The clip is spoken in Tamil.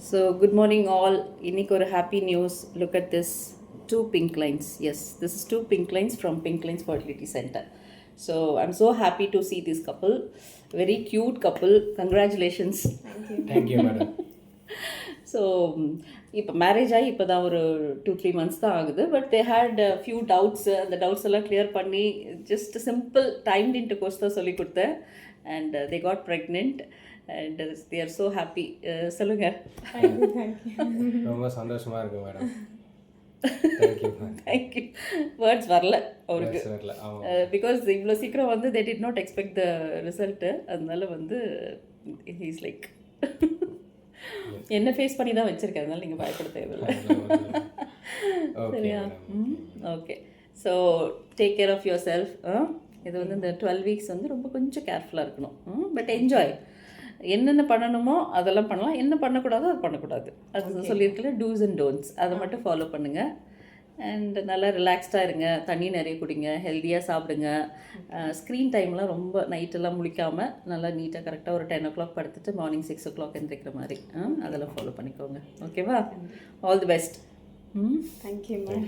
So, good morning, all. இன்னைக்கு ஒரு happy news. Look at this. Two pink lines. Yes, this is two pink lines from Pink Lines Fertility Center. So, I'm so happy to see this couple. Very cute couple. Congratulations. Thank you, madam. So இப்போ மேரேஜ் ஆகி இப்போ தான் ஒரு 2-3 months தான் ஆகுது. But they had few doubts. அந்த டவுட்ஸ் எல்லாம் கிளியர் பண்ணி just simple timed intercourse தான் சொல்லி கொடுத்தேன். And they got pregnant and they are so happy. சொல்லுங்கள். ரொம்ப சந்தோஷமா இருக்கு மேடம். தேங்க்யூ. தேங்க்யூ. வேர்ட்ஸ் வரல அவருக்கு. வரல. ஆமாம். பிகாஸ் இவ்வளோ சீக்கிரம் வந்து they did not expect the result. அதனால வந்து ஹீஸ் லைக் என்ன ஃபேஸ் பண்ணி தான் வச்சுருக்கேன். அதனால நீங்கள் பயப்பட தேவையில்லை. சரியா? Okay. So take care of yourself. இது வந்து இந்த 12 weeks வந்து ரொம்ப கொஞ்சம் கேர்ஃபுல்லாக இருக்கணும். But enjoy. என்னென்ன பண்ணணுமோ அதெல்லாம் பண்ணலாம், என்ன பண்ணக்கூடாதோ அது பண்ணக்கூடாது. அது சொல்லியிருக்கல டூஸ் அண்ட் டோன்ட்ஸ், அதை மட்டும் ஃபாலோ பண்ணுங்கள். அண்ட் நல்லா ரிலாக்ஸ்டாக இருங்க, தண்ணி நிறைய குடிங்க, ஹெல்த்தியாக சாப்பிடுங்க. ஸ்க்ரீன் டைம்லாம் ரொம்ப நைட்டெல்லாம் முழிக்காமல் நல்லா நீட்டாக கரெக்டாக ஒரு 10 o'clock படுத்துட்டு மார்னிங் 6 o'clock எந்திரிக்கிற மாதிரி அதெல்லாம் ஃபாலோ பண்ணிக்கோங்க. ஓகேவா? All the best. Thank you ma'am.